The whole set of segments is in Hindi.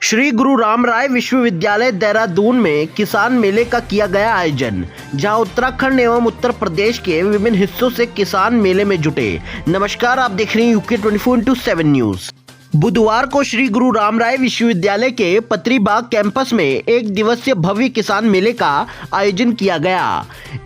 श्री गुरु राम राय विश्वविद्यालय देहरादून में किसान मेले का किया गया आयोजन, जहां उत्तराखंड एवं उत्तर प्रदेश के विभिन्न हिस्सों से किसान मेले में जुटे। नमस्कार, आप देख रहे हैं यूके 24/7 न्यूज। बुधवार को श्री गुरु राम राय विश्वविद्यालय के पत्री बाग कैंपस में एक दिवसीय भव्य किसान मेले का आयोजन किया गया।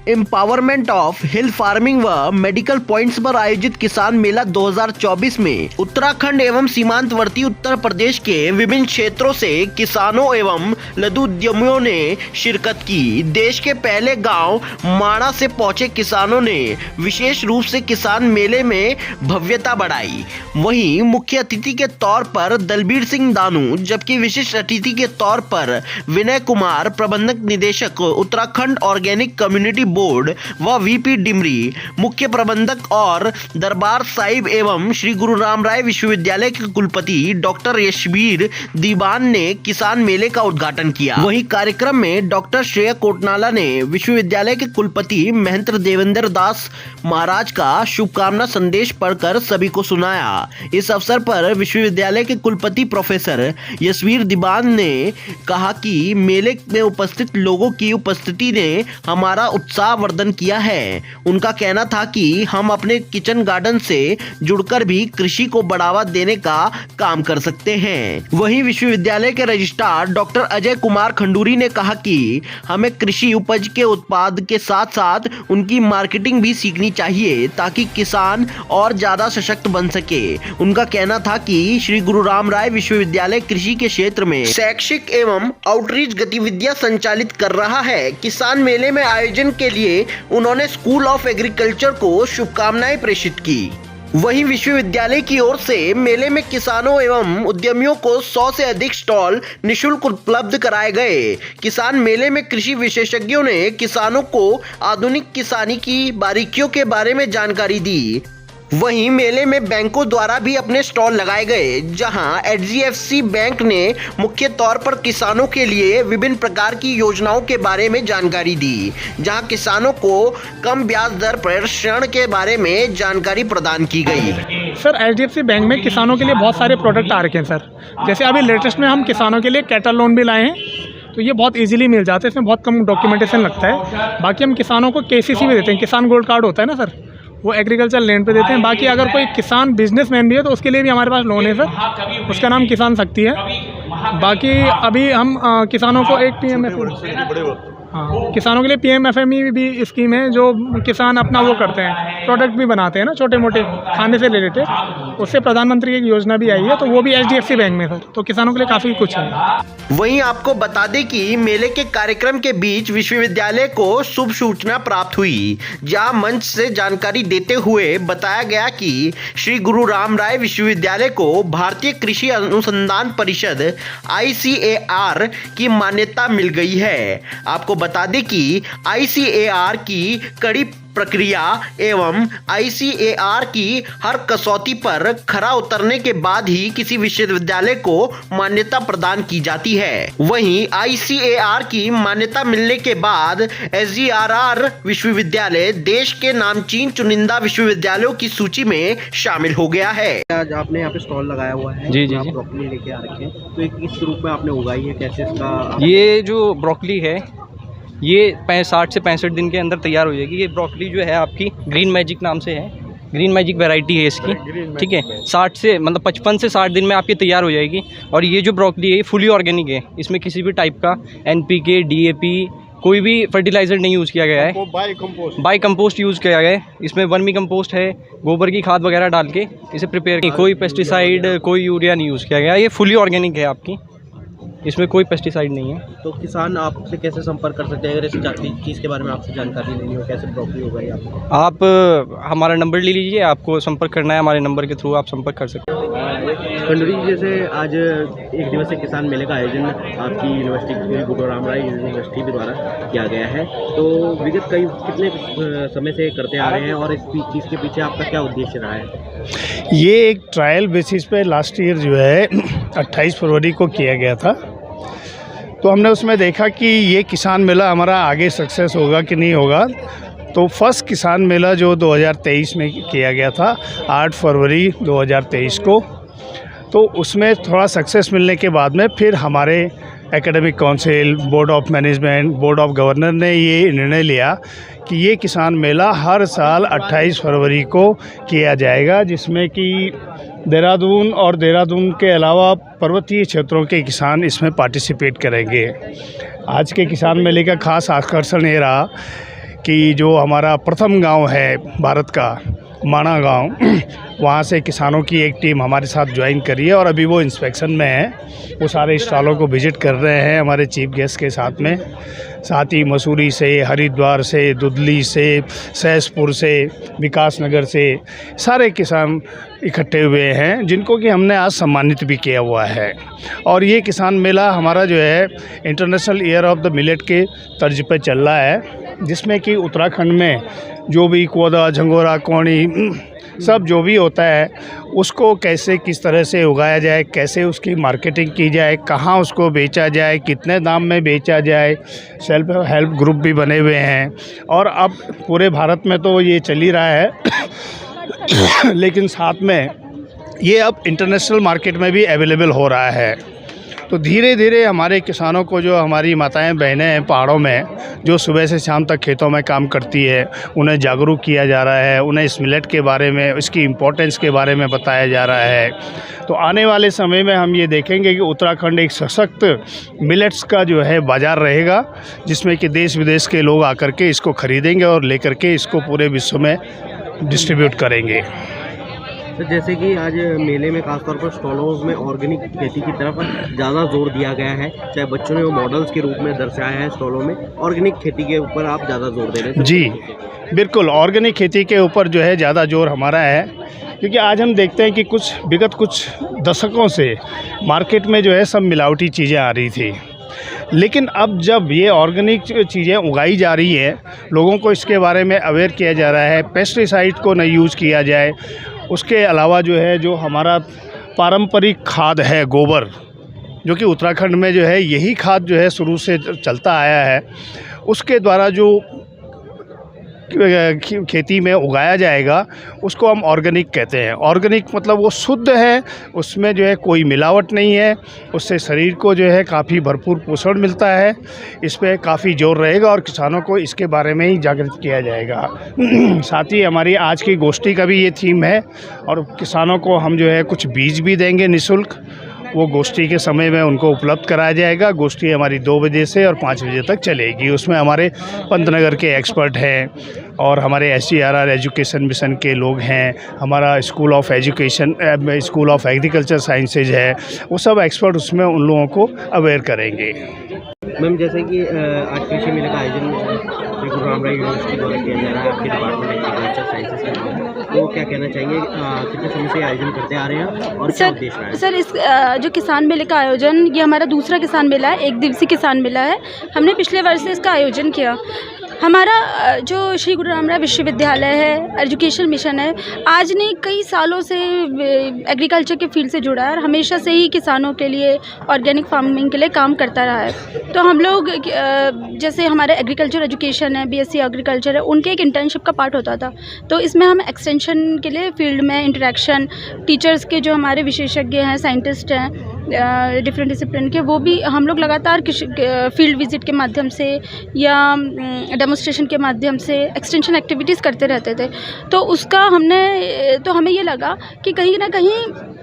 एम्पावरमेंट ऑफ हिल फार्मिंग व मेडिकल पॉइंट्स पर आयोजित किसान मेला 2024 में उत्तराखंड एवं सीमांतवर्ती उत्तर प्रदेश के विभिन्न क्षेत्रों से किसानों एवं लघु उद्यमियों ने शिरकत की। देश के पहले गांव माणा से पहुंचे किसानों ने विशेष रूप से किसान मेले में भव्यता बढ़ाई। वहीं मुख्य अतिथि के तौर पर दलबीर सिंह दानू, जबकि विशिष्ट अतिथि के तौर पर विनय कुमार, प्रबंधक निदेशक उत्तराखंड ऑर्गेनिक कम्युनिटी बोर्ड व वीपी डिमरी, मुख्य प्रबंधक और दरबार साहिब एवं श्री गुरु राम राय विश्वविद्यालय के कुलपति डॉक्टर यशवीर दीवान ने किसान मेले का उद्घाटन किया। वहीं कार्यक्रम में डॉक्टर श्रेया कोटनाला ने विश्वविद्यालय के कुलपति महंत देवेंद्र दास महाराज का शुभकामना संदेश पढ़कर सभी को सुनाया। इस अवसर पर विश्वविद्यालय के कुलपति प्रोफेसर यशवीर दीवान ने कहा कि मेले में उपस्थित लोगों की उपस्थिति ने हमारा उत्साहवर्धन किया है। उनका कहना था कि हम अपने किचन गार्डन से जुड़कर भी कृषि को बढ़ावा देने का काम कर सकते हैं। वहीं विश्वविद्यालय के रजिस्ट्रार डॉक्टर अजय कुमार खंडूरी ने कहा कि हमें कृषि उपज के उत्पाद के साथ साथ उनकी मार्केटिंग भी सीखनी चाहिए ताकि किसान और ज्यादा सशक्त बन सके। उनका कहना था कि श्री गुरु राम राय विश्वविद्यालय कृषि के क्षेत्र में शैक्षिक एवं आउटरीच गतिविधियां संचालित कर रहा है। किसान मेले में आयोजन के लिए उन्होंने स्कूल ऑफ एग्रीकल्चर को शुभकामनाएं प्रेषित की। वहीं विश्वविद्यालय की ओर से मेले में किसानों एवं उद्यमियों को 100 से अधिक स्टॉल निःशुल्क उपलब्ध कराए गए। किसान मेले में कृषि विशेषज्ञों ने किसानों को आधुनिक किसानी की बारीकियों के बारे में जानकारी दी। वहीं मेले में बैंकों द्वारा भी अपने स्टॉल लगाए गए, जहां HDFC बैंक ने मुख्य तौर पर किसानों के लिए विभिन्न प्रकार की योजनाओं के बारे में जानकारी दी, जहां किसानों को कम ब्याज दर पर ऋण के बारे में जानकारी प्रदान की गई। सर, HDFC बैंक में किसानों के लिए बहुत सारे प्रोडक्ट आ रखे हैं सर। जैसे अभी लेटेस्ट में हम किसानों के लिए कैटल लोन भी लाए हैं, तो ये बहुत इजीली मिल जाते हैं, इसमें बहुत कम डॉक्यूमेंटेशन लगता है। बाकी हम किसानों को KCC भी देते हैं, किसान गोल्ड कार्ड होता है ना सर, वो एग्रीकल्चर लैंड पे देते हैं। बाकी अगर कोई किसान बिजनेसमैन भी है तो उसके लिए भी हमारे पास लोन है सर, उसका नाम किसान शक्ति है। बाकी अभी हम किसानों को एक PMFME, किसानों के लिए PMFME भी स्कीम है, जो किसान अपना वो करते हैं, प्रोडक्ट भी बनाते हैं ना छोटे मोटे खाने से रिलेटेड, उससे प्रधानमंत्री की एक योजना भी आई है, तो वो भी HDFC बैंक में सर, तो किसानों के लिए काफ़ी कुछ है। वहीं आपको बता दें कि मेले के कार्यक्रम के बीच विश्वविद्यालय को शुभ सूचना प्राप्त हुई, जहां मंच से जानकारी देते हुए बताया गया कि श्री गुरु राम राय विश्वविद्यालय को भारतीय कृषि अनुसंधान परिषद ICAR की मान्यता मिल गई है। आपको बता दें कि ICAR की कड़ी प्रक्रिया एवं ICAR की हर कसौटी पर खरा उतरने के बाद ही किसी विश्वविद्यालय को मान्यता प्रदान की जाती है। वहीं ICAR की मान्यता मिलने के बाद SGRR विश्वविद्यालय देश के नामचीन चुनिंदा विश्वविद्यालयों की सूची में शामिल हो गया है। आज आपने यहाँ पे स्टॉल लगाया हुआ है, जी। आप ब्रोकली लेके आ रखे हैं, तो एक किस रूप में आपने उगाई है, कैसे इसका? ये जो ब्रोकली है ये 60 से 65 दिन के अंदर तैयार हो जाएगी। ये ब्रोकली जो है आपकी ग्रीन मैजिक नाम से है, ग्रीन मैजिक वैरायटी है इसकी, ठीक है। 60 से मतलब 55 से 60 दिन में आपकी तैयार हो जाएगी। और ये जो ब्रोकली है ये फुली ऑर्गेनिक है, इसमें किसी भी टाइप का NPK DAP कोई भी फर्टिलाइज़र नहीं यूज़ किया गया है, बाई कंपोस्ट यूज़ किया गया है। इसमें वर्मी कंपोस्ट है, गोबर की खाद वगैरह डाल के इसे प्रिपेयर किया। कोई पेस्टिसाइड कोई यूरिया नहीं यूज़ किया गया, ये फुली ऑर्गेनिक है आपकी, इसमें कोई पेस्टिसाइड नहीं है। तो किसान आपसे कैसे संपर्क कर सकते हैं अगर इस चीज़ के बारे में आपसे जानकारी लेनी हो, कैसे ब्रोकली होगा आपको? आप हमारा नंबर ले लीजिए, आपको संपर्क करना है हमारे नंबर के थ्रू आप संपर्क कर सकते हैं। खंडूरी जी, जैसे आज एक दिवसीय किसान मेले का आयोजन आपकी यूनिवर्सिटी गुरु राम राय यूनिवर्सिटी के द्वारा किया गया है, तो विगत कितने समय से करते आ रहे हैं और इस चीज़ के पीछे आपका क्या उद्देश्य रहा है? ये एक ट्रायल बेसिस पे लास्ट ईयर जो है 28 फरवरी को किया गया था, तो हमने उसमें देखा कि ये किसान मेला हमारा आगे सक्सेस होगा कि नहीं होगा। तो फर्स्ट किसान मेला जो 2023 में किया गया था 8 फरवरी 2023 को, तो उसमें थोड़ा सक्सेस मिलने के बाद में फिर हमारे academic council, board of management, board of governor ने ये निर्णय लिया कि ये किसान मेला हर साल 28 फरवरी को किया जाएगा, जिसमें कि देहरादून और देहरादून के अलावा पर्वतीय क्षेत्रों के किसान इसमें पार्टिसिपेट करेंगे। आज के किसान मेले का खास आकर्षण ये रहा कि जो हमारा प्रथम गांव है भारत का, माणा गांव, वहाँ से किसानों की एक टीम हमारे साथ ज्वाइन करी है और अभी वो इंस्पेक्शन में है। वो सारे स्टॉलों को विजिट कर रहे हैं हमारे चीफ गेस्ट के साथ में। साथ ही मसूरी से, हरिद्वार से, दुधली से, सहसपुर से, विकास नगर से सारे किसान इकट्ठे हुए हैं, जिनको कि हमने आज सम्मानित भी किया हुआ है। और ये किसान मेला हमारा जो है international year of the millet के तर्ज पे चल रहा है, जिसमें कि उत्तराखंड में जो भी कोदा, झंगोरा, कौड़ी सब जो भी होता है उसको कैसे किस तरह से उगाया जाए, कैसे उसकी मार्केटिंग की जाए, कहाँ उसको बेचा जाए, कितने दाम में बेचा जाए। सेल्फ हेल्प ग्रुप भी बने हुए हैं और अब पूरे भारत में तो ये चल ही रहा है लेकिन साथ में ये अब इंटरनेशनल मार्केट में भी अवेलेबल हो रहा है। तो धीरे धीरे हमारे किसानों को, जो हमारी माताएं बहनें हैं पहाड़ों में, जो सुबह से शाम तक खेतों में काम करती है, उन्हें जागरूक किया जा रहा है, उन्हें इस मिलेट के बारे में, इसकी इम्पोर्टेंस के बारे में बताया जा रहा है। तो आने वाले समय में हम ये देखेंगे कि उत्तराखंड एक सशक्त मिलेट्स का जो है बाज़ार रहेगा, जिसमें कि देश विदेश के लोग आकर के इसको ख़रीदेंगे और लेकर के इसको पूरे विश्व में डिस्ट्रीब्यूट करेंगे। तो जैसे कि आज मेले में खासतौर पर स्टॉलों में ऑर्गेनिक खेती की तरफ ज़्यादा जोर दिया गया है, चाहे बच्चों ने वो मॉडल्स के रूप में दर्शाया है स्टॉलों में, ऑर्गेनिक खेती के ऊपर आप ज़्यादा जोर दे रहे हैं। जी बिल्कुल, ऑर्गेनिक खेती के ऊपर जो है ज़्यादा जोर हमारा है, क्योंकि आज हम देखते हैं कि विगत कुछ दशकों से मार्केट में जो है सब मिलावटी चीज़ें आ रही थी, लेकिन अब जब ये ऑर्गेनिक चीज़ें उगाई जा रही है, लोगों को इसके बारे में अवेयर किया जा रहा है, पेस्टिसाइड को नहीं यूज़ किया जाए। उसके अलावा जो है, जो हमारा पारंपरिक खाद है गोबर, जो कि उत्तराखंड में जो है यही खाद जो है शुरू से चलता आया है, उसके द्वारा जो खेती में उगाया जाएगा उसको हम ऑर्गेनिक कहते हैं। ऑर्गेनिक मतलब वो शुद्ध है, उसमें जो है कोई मिलावट नहीं है, उससे शरीर को जो है काफ़ी भरपूर पोषण मिलता है। इस पे काफ़ी जोर रहेगा और किसानों को इसके बारे में ही जागृत किया जाएगा। साथ ही हमारी आज की गोष्ठी का भी ये थीम है और किसानों को हम जो है कुछ बीज भी देंगे निःशुल्क, वो गोष्ठी के समय में उनको उपलब्ध कराया जाएगा। गोष्ठी हमारी 2 बजे से और 5 बजे तक चलेगी। उसमें हमारे पंतनगर के एक्सपर्ट हैं और हमारे SCRR एजुकेशन मिशन के लोग हैं, हमारा स्कूल ऑफ एग्रीकल्चर साइंसेज है, वो सब एक्सपर्ट उसमें उन लोगों को अवेयर करेंगे। मैम, जैसे कि आज कृषि मेले का आयोजन श्री गुरु रामराय यूनिवर्सिटी द्वारा किया जा रहा है, आपके डिपार्टमेंट एग्रीकल्चर साइंसेज का, तो क्या कहना चाहेंगे, कितने समय से आयोजन करते आ रहे हैं और क्या उद्देश्य रहा है? सर, इस जो किसान मेले का आयोजन, ये हमारा दूसरा किसान मेला है, 1 दिवसीय किसान मेला है। हमने पिछले वर्ष से इसका आयोजन किया। हमारा जो श्री गुरु रामराय विश्वविद्यालय है, एजुकेशन मिशन है, आज नहीं कई सालों से एग्रीकल्चर के फील्ड से जुड़ा है और हमेशा से ही किसानों के लिए, ऑर्गेनिक फार्मिंग के लिए काम करता रहा है। तो हम लोग जैसे हमारे एग्रीकल्चर एजुकेशन है, BSc एग्रीकल्चर है, उनके एक इंटर्नशिप का पार्ट होता था। तो इसमें हम एक्सटेंशन के लिए फील्ड में इंटरेक्शन, टीचर्स के जो हमारे विशेषज्ञ हैं, साइंटिस्ट हैं डिफरेंट डिसिप्लिन के, वो भी हम लोग लगातार फील्ड विजिट के माध्यम से या डेमोन्स्ट्रेशन के माध्यम से एक्सटेंशन एक्टिविटीज़ करते रहते थे। तो उसका हमें ये लगा कि कहीं ना कहीं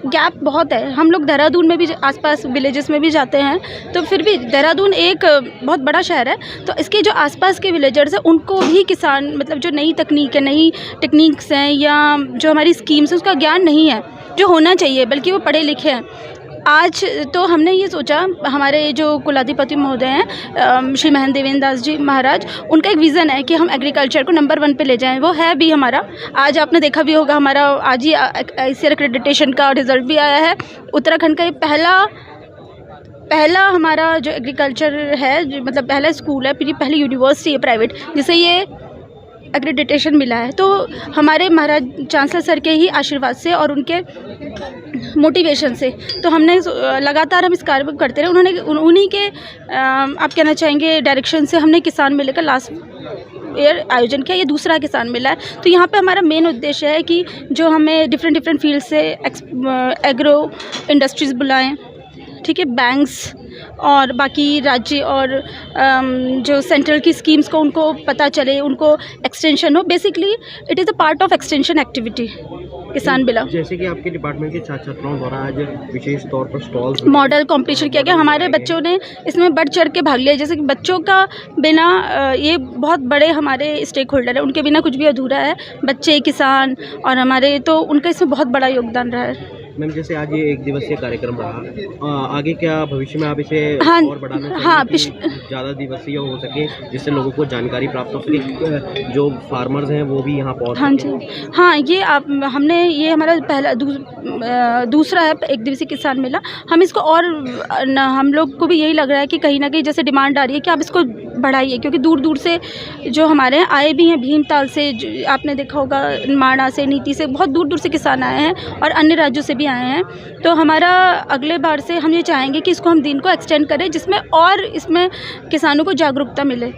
गैप बहुत है। हम लोग देहरादून में भी, आसपास विलेजेस में भी जाते हैं, तो फिर भी देहरादून एक बहुत बड़ा शहर है, तो इसके जो आसपास के विलेजर्स हैं उनको भी किसान, मतलब जो नई तकनीक है, नई टेक्निक्स हैं या जो हमारी स्कीम्स हैं, उसका ज्ञान नहीं है जो होना चाहिए, बल्कि वो पढ़े लिखे हैं। आज तो हमने ये सोचा, हमारे जो कुलाधिपति महोदय हैं श्री महेंद्र देवेंद्र दास जी महाराज, उनका एक विज़न है कि हम एग्रीकल्चर को नंबर 1 पे ले जाएं। वो है भी हमारा। आज आपने देखा भी होगा, हमारा आज ही ICAR एक्रेडिटेशन का रिज़ल्ट भी आया है। उत्तराखंड का ये पहला हमारा जो एग्रीकल्चर है, मतलब पहला स्कूल है, पहली यूनिवर्सिटी है प्राइवेट, जिसे ये एक्रेडिटेशन मिला है। तो हमारे महाराज चांसलर सर के ही आशीर्वाद से और उनके मोटिवेशन से तो हमने लगातार हम इस कार्य को करते रहे। उन्हीं के आप कहना चाहेंगे डायरेक्शन से हमने किसान मेले का लास्ट ईयर आयोजन किया, ये दूसरा किसान मेला है। तो यहाँ पे हमारा मेन उद्देश्य है कि जो हमें डिफरेंट फील्ड से एग्रो इंडस्ट्रीज़ बुलाएं, ठीक है, बैंक्स और बाकी राज्य और जो सेंट्रल की स्कीम्स को उनको पता चले, उनको एक्सटेंशन हो। Basically it is a part of extension activity किसान मेला। जैसे कि आपके डिपार्टमेंट के छात्र छात्राओं द्वारा आज विशेष तौर पर स्टॉल्स मॉडल कंपटीशन किया गया, हमारे बच्चों ने इसमें बढ़ चढ़ के भाग लिया। जैसे कि बच्चों का बिना ये बहुत बड़े हमारे स्टेक होल्डर है, उनके बिना कुछ भी अधूरा है। बच्चे, किसान और हमारे, तो उनका इसमें बहुत बड़ा योगदान रहा है। मैम, जैसे आज ये एक दिवसीय कार्यक्रम रहा, आगे क्या भविष्य में आप इसे हाँ, और बढ़ाना चाहिए हाँ, कि ज़्यादा दिवसीय हो सके, जिससे लोगों को जानकारी प्राप्त हो सके, जो फार्मर्स हैं वो भी यहाँ पहुँच हाँ जी, हाँ, ये हमने ये हमारा पहला दूसरा है एक दिवसीय किसान मेला। हम इसको और हम लोग को भी यही लग रहा है कि कहीं ना कहीं जैसे डिमांड आ रही है कि आप इसको बढ़ाइए, क्योंकि दूर दूर से जो हमारे यहाँ आए भी हैं, भीमताल से, आपने देखा होगा, माणा से, नीति से, बहुत दूर दूर से किसान आए हैं और अन्य राज्यों से भी आए हैं। तो हमारा अगले बार से हम ये चाहेंगे कि इसको हम दिन को एक्सटेंड करें, जिसमें और इसमें किसानों को जागरूकता मिले।